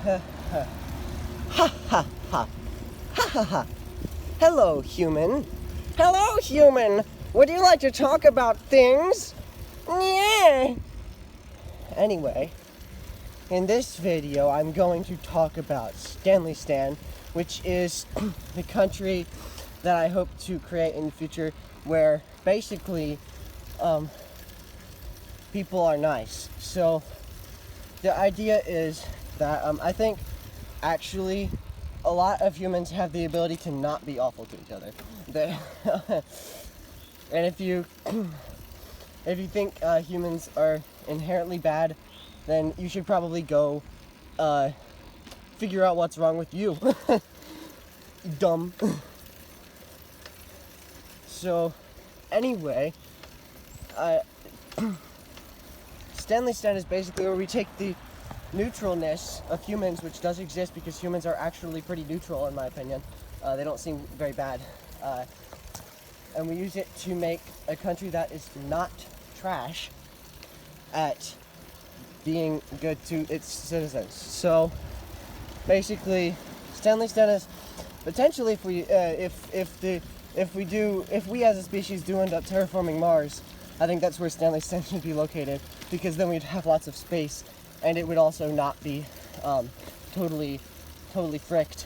Ha ha ha. Ha ha ha. Hello, human. Hello, human. Would you like to talk about things? Yeah. Anyway, in this video, I'm going to talk about Stanleystan, which is the country that I hope to create in the future, where basically people are nice. So the idea is that I think actually a lot of humans have the ability to not be awful to each other. And if you think humans are inherently bad, then you should probably go figure out what's wrong with you. Dumb. So, anyway, Stanleystan is basically where we take the neutralness of humans, which does exist because humans are actually pretty neutral in my opinion. They don't seem very bad. And we use it to make a country that is not trash at being good to its citizens. So basically, Stanleystan is potentially, if we as a species do end up terraforming Mars, I think that's where Stanleystan should be located, because then we'd have lots of space, and it would also not be totally fricked,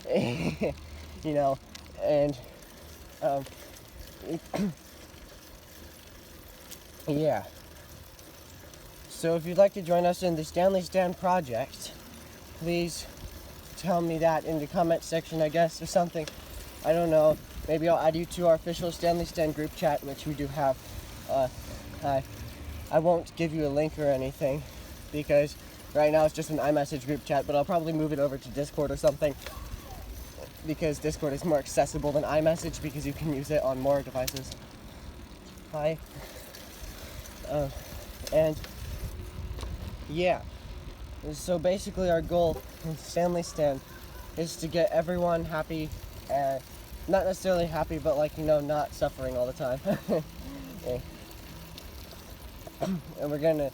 you know, and yeah. So if you'd like to join us in the Stanleystan project, please tell me that in the comment section, I guess, or something. I don't know. Maybe I'll add you to our official Stanleystan group chat, which we do have. I won't give you a link or anything, because right now it's just an iMessage group chat, but I'll probably move it over to Discord or something, because Discord is more accessible than iMessage, because you can use it on more devices. Hi. And yeah, so basically our goal in Stanleystan is to get everyone happy, not necessarily happy, but like, you know, not suffering all the time. And we're gonna,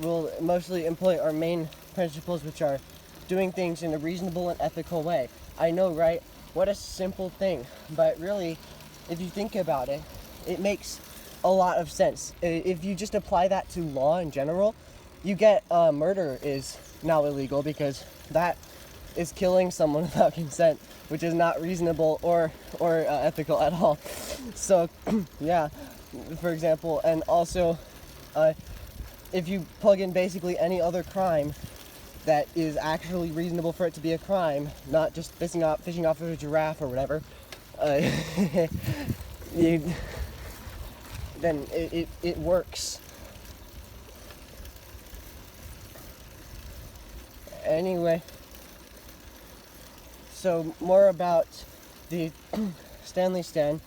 we'll mostly employ our main principles, which are doing things in a reasonable and ethical way. I know, right? What a simple thing, but really, if you think about it, it makes a lot of sense. If you just apply that to law in general, you get murder is now illegal, because that is killing someone without consent, which is not reasonable or ethical at all. So yeah, for example, and also if you plug in basically any other crime that is actually reasonable for it to be a crime, not just fishing off of a giraffe or whatever, then it works. Anyway, so more about the Stanleystan.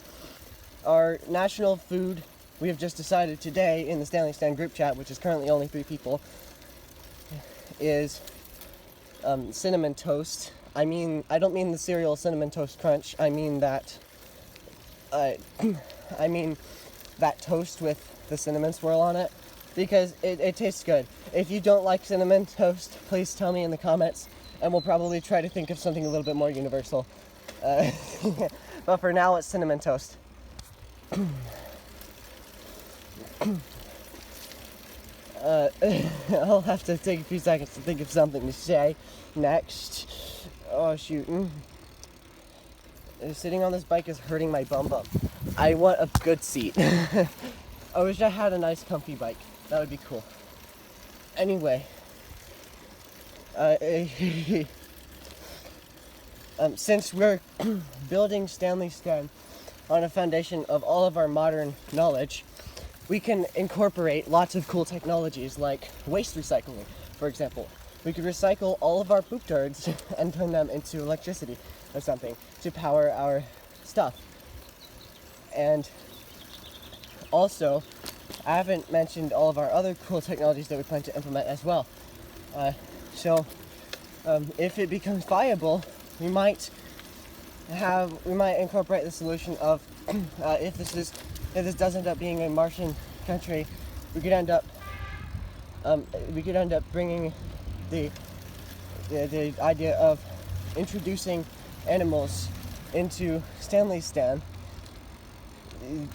Our national food, we have just decided today in the Stanleystan group chat, which is currently only 3 people, is cinnamon toast. I don't mean the cereal Cinnamon Toast Crunch. I mean that that toast with the cinnamon swirl on it, because it tastes good. If you don't like cinnamon toast, please tell me in the comments, and we'll probably try to think of something a little bit more universal. But for now, it's cinnamon toast. I'll have to take a few seconds to think of something to say next. Oh, shoot. Sitting on this bike is hurting my bum. I want a good seat. I wish I had a nice comfy bike. That would be cool. Anyway, since we're building Stanleystan on a foundation of all of our modern knowledge, we can incorporate lots of cool technologies like waste recycling, for example. We could recycle all of our poop turds and turn them into electricity or something to power our stuff. And also, I haven't mentioned all of our other cool technologies that we plan to implement as well. So if it becomes viable, we might incorporate the solution of if this does end up being a Martian country, we could end up we could end up bringing the idea of introducing animals into Stanleystan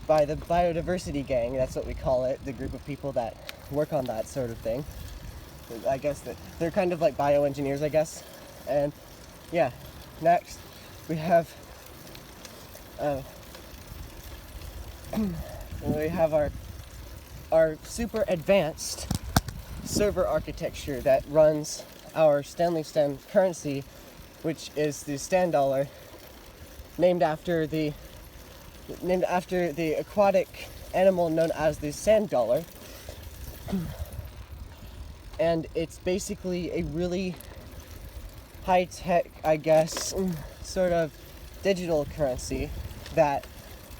by the biodiversity gang. That's what we call it, the group of people that work on that sort of thing. I guess that they're kind of like bioengineers, I guess. And yeah, next we have our super advanced server architecture that runs our Stanleystan currency, which is the Stan dollar, named after the aquatic animal known as the sand dollar. And it's basically a really high-tech, I guess, sort of digital currency that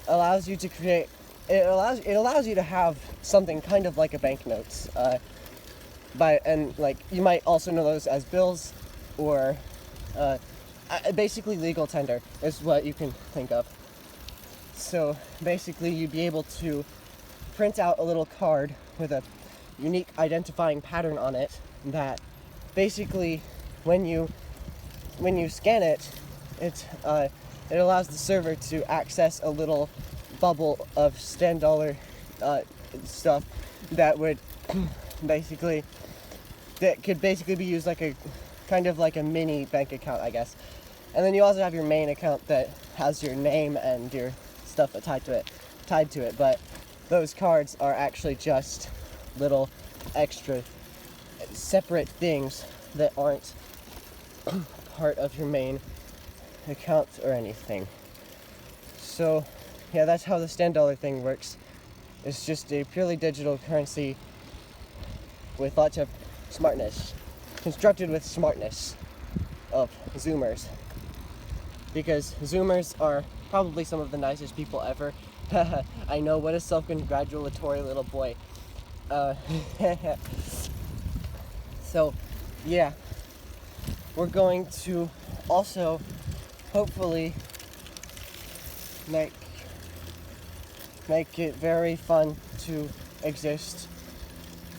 allows you to create. It allows you to have something kind of like a banknotes. And like you might also know those as bills, or basically legal tender is what you can think of. So basically, you'd be able to print out a little card with a unique identifying pattern on it that basically, when you scan it, it allows the server to access a little bubble of Stan dollar stuff that could basically be used like a kind of like a mini bank account, I guess. And then you also have your main account that has your name and your stuff tied to it. But those cards are actually just little extra separate things that aren't part of your main account or anything. So yeah, that's how the Stan dollar thing works. It's just a purely digital currency with lots of smartness, constructed with smartness of Zoomers. Because Zoomers are probably some of the nicest people ever. I know, what a self-congratulatory little boy. So, yeah. We're going to also, hopefully, make it very fun to exist.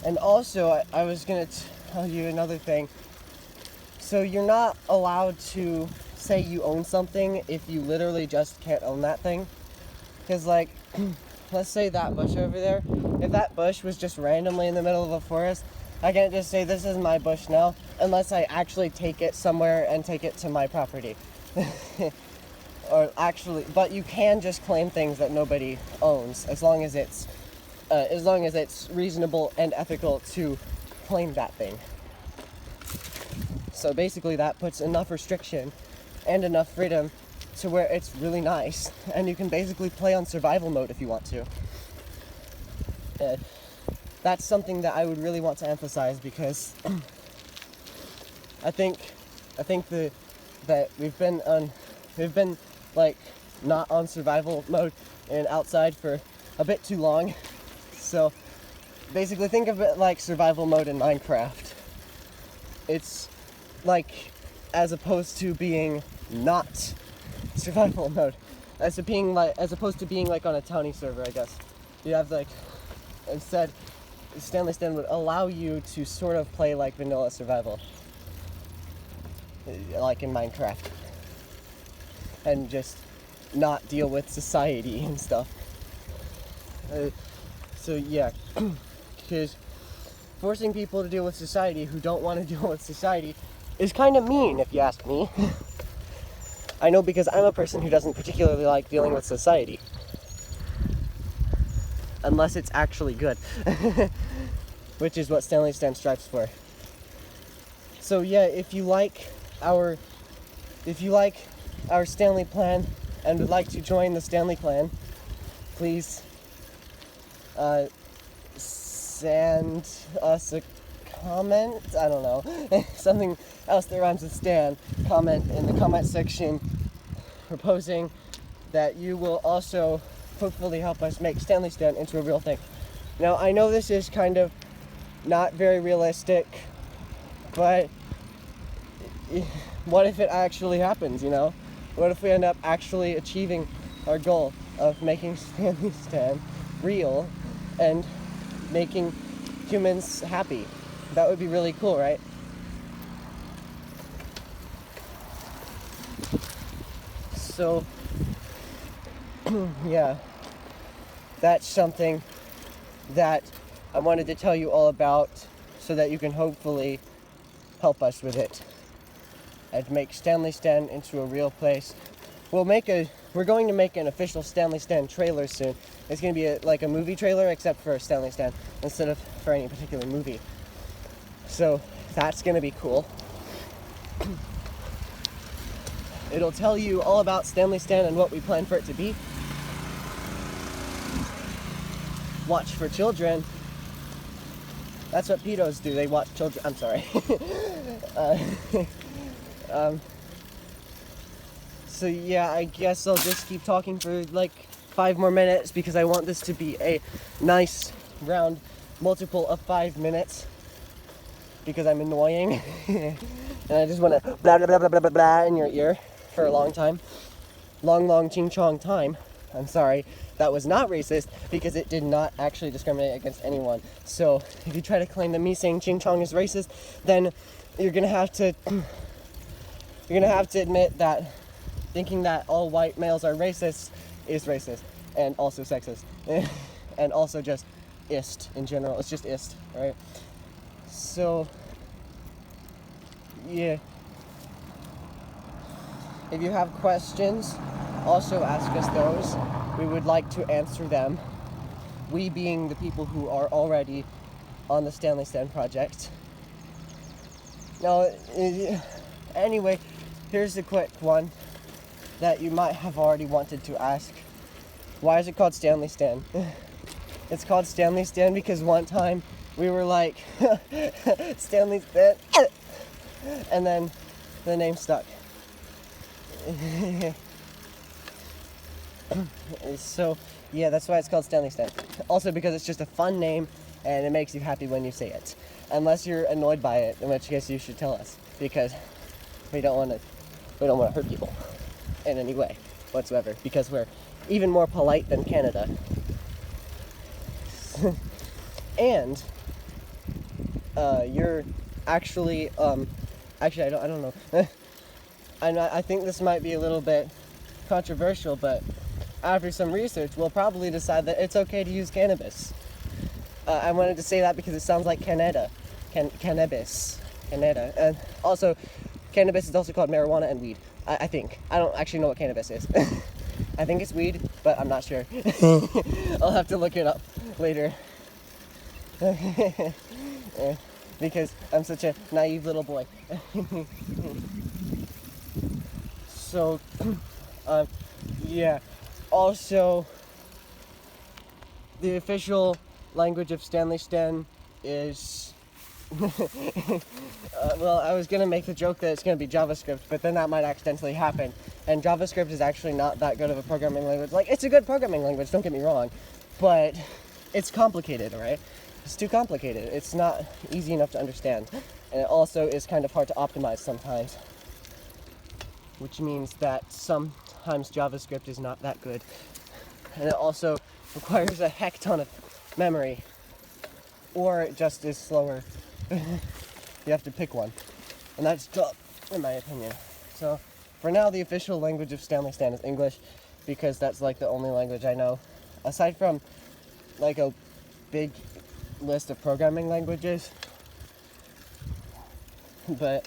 And also, I was going to tell you another thing. So you're not allowed to say you own something if you literally just can't own that thing. Because, like, let's say that bush over there, if that bush was just randomly in the middle of a forest, I can't just say this is my bush now, unless I actually take it somewhere and take it to my property. Or actually, but you can just claim things that nobody owns, as long as it's reasonable and ethical to claim that thing. So basically that puts enough restriction and enough freedom to where it's really nice, and you can basically play on survival mode if you want to. That's something that I would really want to emphasize, because I think that we've been like not on survival mode and outside for a bit too long. So basically think of it like survival mode in Minecraft. It's like, as opposed to being not survival mode, as opposed to being like on a townie server, I guess. You have like, instead, Stanleystan would allow you to sort of play like vanilla survival, like in Minecraft, and just not deal with society and stuff. So yeah, because forcing people to deal with society who don't want to deal with society is kind of mean, if you ask me. I know, because I'm a person who doesn't particularly like dealing with society. Unless it's actually good. Which is what Stanleystan strives for. So yeah, if you like our Stanley plan and would like to join the Stanley clan, please send us a comment, I don't know, something else that rhymes with Stan. Comment in the comment section proposing that you will also hopefully help us make Stanleystan into a real thing. Now, I know this is kind of not very realistic, but what if it actually happens, you know? What if we end up actually achieving our goal of making Stanleystan real and making humans happy. That would be really cool, right? So, yeah, that's something that I wanted to tell you all about so that you can hopefully help us with it and make Stanleystan into a real place. We're going to make an official Stanleystan trailer soon. It's going to be like a movie trailer except for Stanleystan instead of for any particular movie. So that's going to be cool. It'll tell you all about Stanleystan and what we plan for it to be. Watch for children. That's what pedos do. They watch children. I'm sorry. So yeah, I guess I'll just keep talking for like 5 more minutes because I want this to be a nice round multiple of 5 minutes because I'm annoying and I just want to blah blah blah blah blah blah blah in your ear for a long time. Long ching chong time. I'm sorry, that was not racist because it did not actually discriminate against anyone. So if you try to claim that me saying ching chong is racist, then you're gonna have to admit that thinking that all white males are racist is racist and also sexist and also just ist in general. It's just ist, right? So yeah, if you have questions, also ask us those. We would like to answer them. We being the people who are already on the Stanleystan project. Now, anyway, here's a quick one that you might have already wanted to ask. Why is it called Stanleystan? It's called Stanleystan because one time we were like, Stanleystan, and then the name stuck. So, yeah, that's why it's called Stanleystan. Also because it's just a fun name and it makes you happy when you say it. Unless you're annoyed by it, in which case you should tell us because we don't want to hurt people in any way whatsoever because we're even more polite than Canada. And you're actually I don't know. I think this might be a little bit controversial, but after some research, we'll probably decide that it's okay to use cannabis. I wanted to say that because it sounds like Canada. Cannabis. Canada. And also, cannabis is also called marijuana and weed. I think. I don't actually know what cannabis is. I think it's weed, but I'm not sure. I'll have to look it up later. Because I'm such a naive little boy. So, yeah. Also, the official language of Stanleystan is... well, I was going to make the joke that it's going to be JavaScript, but then that might accidentally happen. And JavaScript is actually not that good of a programming language. Like, it's a good programming language, don't get me wrong, but it's complicated, right? It's too complicated. It's not easy enough to understand. And it also is kind of hard to optimize sometimes, which means that sometimes JavaScript is not that good. And it also requires a heck ton of memory, or it just is slower. You have to pick one, and that's dumb, in my opinion. So, for now, the official language of Stanleystan is English, because that's like the only language I know, aside from like a big list of programming languages. But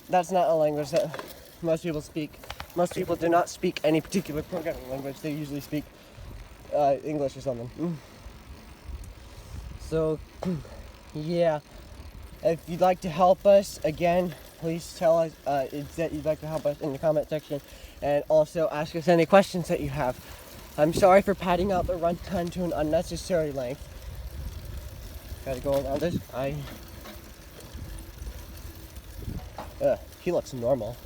that's not a language that most people speak. Most people do not speak any particular programming language. They usually speak English or something. So, yeah. If you'd like to help us, again, please tell us that you'd like to help us in the comment section, and also ask us any questions that you have. I'm sorry for padding out the runtime to an unnecessary length. Gotta go around this. He looks normal.